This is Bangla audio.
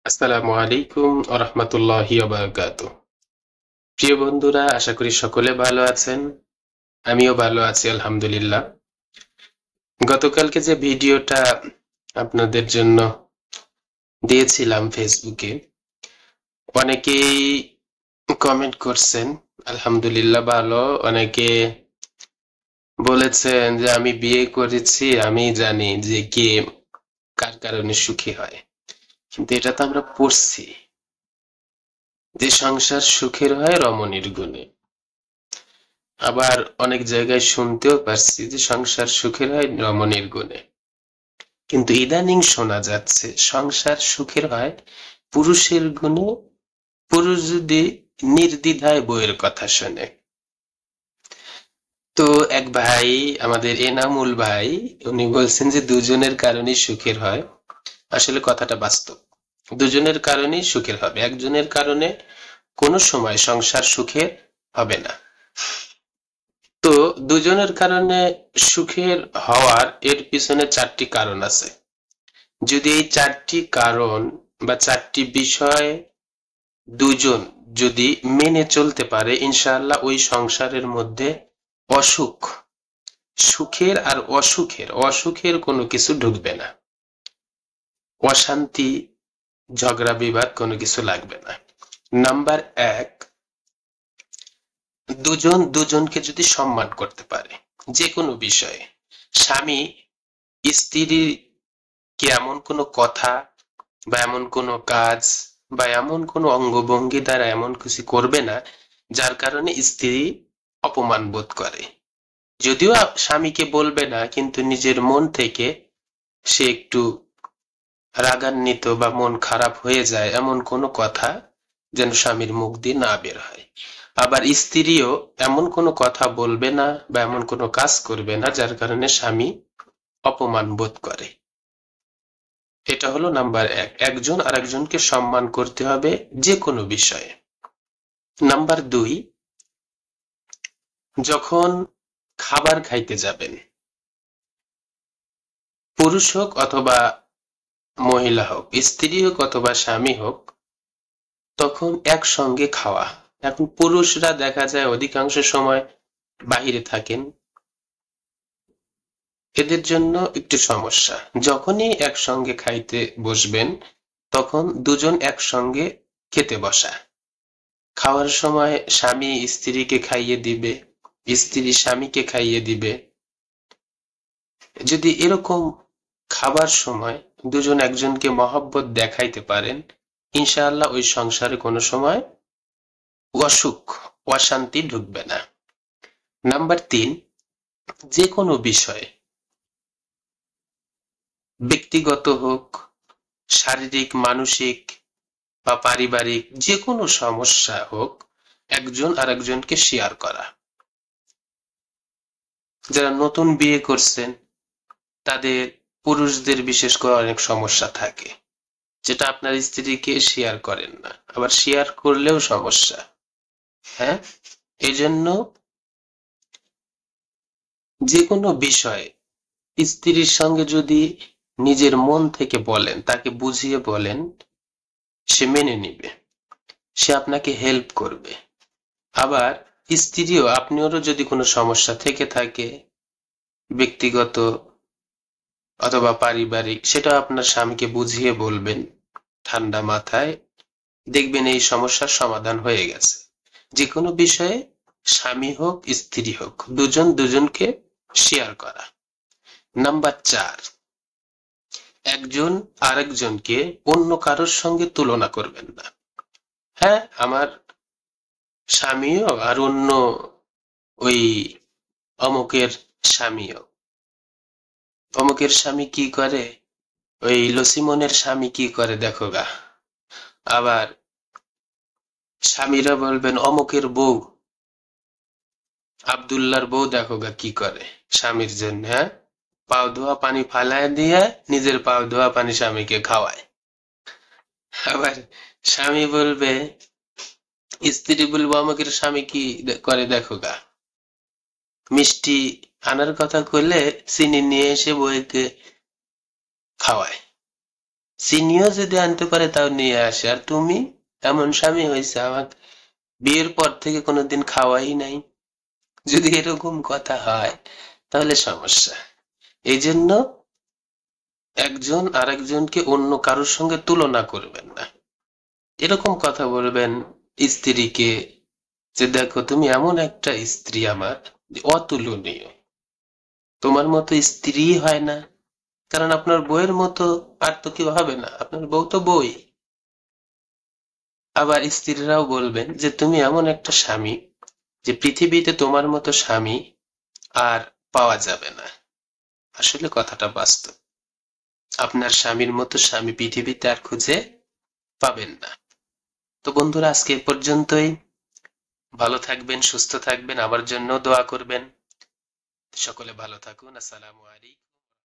আসসালামু আলাইকুম ওয়া রাহমাতুল্লাহি ওয়া বারাকাতুহু। প্রিয় বন্ধুরা, আশা করি সকলে ভালো আছেন। আমিও ভালো আছি আলহামদুলিল্লাহ। গতকালকে যে ভিডিওটা আপনাদের জন্য দিয়েছিলাম ফেসবুকে, অনেকেই কমেন্ট করছেন। আলহামদুলিল্লাহ ভালো। অনেকে বলেছেন যে আমি বিয়ে করেছি, আমি জানি যে কে কার কারণে সুখী হয়। কিন্তু এটা তো আমরা পড়ছি যে সংসার সুখের হয় রমণীর গুণে। আবার অনেক জায়গায় শুনতেও পারছি যে সংসার সুখের হয় রমণীর গুণে। কিন্তু ইদানিং শোনা যাচ্ছে সংসার সুখের হয় পুরুষের গুণে, পুরুষ যদি নির্দ্বিধায় বউয়ের কথা শোনে। তো এক ভাই, আমাদের এনামুল ভাই, উনি বলছেন যে দুজনের কারণেই সুখের হয়। আসলে কথাটা বাস্তব, দুজনের কারণেই সুখের হবে, একজনের কারণে কোনো সময় সংসার সুখের হবে না। তো দুজনের কারণে সুখের হওয়ার এর পিছনে চারটি কারণ আছে। যদি এই চারটি কারণ বা চারটি বিষয় দুজন যদি মেনে চলতে পারে, ইনশাআল্লাহ ওই সংসারের মধ্যে অসুখ, সুখের আর অসুখের কোনো কিছু ঢুকবে না। অশান্তি, ঝগড়া বিবাদ কোনো কিছু লাগবে না। নাম্বার এক, দুজন দুজনকে যদি সম্মান করতে পারে যে কোনো বিষয়ে। স্বামী স্ত্রীকে এমন কোনো কথা বা এমন কোনো কাজ বা এমন কোনো অঙ্গভঙ্গি দ্বারা এমন কিছু করবে না যার কারণে স্ত্রী অপমান বোধ করে। যদিও স্বামীকে বলবে না, কিন্তু নিজের মন থেকে সে একটু রাগান্বিত বা মন খারাপ হয়ে যায় এমন কোনো কথা যেন স্বামীর মুখ দিয়ে না বের হয়। আবার স্ত্রীও এমন কোনো কথা বলবে না বা এমন কোনো কাজ করবে না যার কারণে স্বামী অপমান বোধ করে। এটা হলো নাম্বার এক, একজন আরেকজনকে সম্মান করতে হবে যে কোনো বিষয়ে। নাম্বার দুই, যখন খাবার খাইতে যাবেন, পুরুষ হোক অথবা মহিলা হোক, স্ত্রী হোক অথবা স্বামী হোক, তখন একসঙ্গে খাওয়া। এখন পুরুষরা দেখা যায় অধিকাংশ সময় বাহিরে থাকেন, এদের জন্য একটু সমস্যা। যখনই একসঙ্গে খাইতে বসবেন তখন দুজন একসঙ্গে খেতে বসা। খাওয়ার সময় স্বামী স্ত্রীকে খাইয়ে দিবে, স্ত্রী স্বামীকে খাইয়ে দিবে। যদি এরকম খাবার সময় দুজন একজনকে মহব্বত দেখাইতে পারেন, ইনশাআল্লাহ ওই সংসারে কোনো সময় অসুখ, অশান্তি ঢুকবে না। নাম্বার তিন, যে কোনো বিষয়ে, ব্যক্তিগত হোক, শারীরিক, মানসিক বা পারিবারিক, যে কোনো সমস্যা হোক, একজন আরেকজনকে শেয়ার করা। যারা নতুন বিয়ে করছেন তাদের, পুরুষদের বিশেষ করে অনেক সমস্যা থাকে যেটা আপনার স্ত্রীকে শেয়ার করেন না, আবার শেয়ার করলেও সমস্যা। হ্যাঁ, এই জন্য যে কোনো বিষয়ে স্ত্রীর সঙ্গে যদি নিজের মন থেকে বলেন, তাকে বুঝিয়ে বলেন, সে মেনে নিবে, সে আপনাকে হেল্প করবে। আবার স্ত্রীও, আপনারও যদি কোনো সমস্যা থেকে থাকে ব্যক্তিগত অথবা পারিবারিক, সেটা আপনার স্বামীকে বুঝিয়ে বলবেন ঠান্ডা মাথায়, দেখবেন এই সমস্যার সমাধান হয়ে গেছে। যে কোনো বিষয়ে স্বামী হোক স্ত্রী হোক, দুজন দুজনকে শেয়ার করা। নাম্বার চার, একজন আরেকজনকে অন্য কারোর সঙ্গে তুলনা করবেন না। হ্যাঁ, আমার স্বামীও আর অন্য ওই অমুকের স্বামীও, অমুকের স্বামী কি করে, ওই লসিমনের স্বামী কি করে দেখো গা। আবার স্বামীরা বলবেন অমুকের বউ, আব্দুল্লাহর বউ দেখো গা কি করে স্বামীর জন্য। হ্যাঁ, পাও ধোয়া পানি ফালায় দিয়ে নিজের পাও ধোয়া পানি স্বামীকে খাওয়ায়। আবার স্বামী বলবে, স্ত্রী বলবো অমুকের স্বামী কি করে দেখো গা, মিষ্টি আনার কথা করলে চিনি নিয়ে এসে বউকে খাওয়ায়। চিনিও যদি আনতে পারে তাও নিয়ে আসে, আর তুমি এমন স্বামী হয়েছে আমাকে বিয়ের পর থেকে কোনোদিন খাওয়াই নাই। যদি এরকম কথা হয় তাহলে সমস্যা। এই জন্য একজন আরেকজনকে অন্য কারোর সঙ্গে তুলনা করবেন না। এরকম কথা বলবেন স্ত্রীকে যে দেখো তুমি এমন একটা স্ত্রী আমার যে অতুলনীয়, তোমার মতো স্ত্রী হয় না। কারণ আপনার বউয়ের মতো আর তো কেউ হবে না, আপনার বউ তো বই। আবার স্ত্রীরাও বলবেন যে তুমি এমন একটা স্বামী যে পৃথিবীতে তোমার মতো স্বামী আর পাওয়া যাবে না। আসলে কথাটা বাস্তব, আপনার স্বামীর মতো স্বামী পৃথিবীতে আর খুঁজে পাবেন না। তো বন্ধুরা, আজকে এ পর্যন্তই। ভালো থাকবেন, সুস্থ থাকবেন, আমার জন্য দোয়া করবেন। সকলে ভালো থাকুন। আসসালামু আলাইকুম।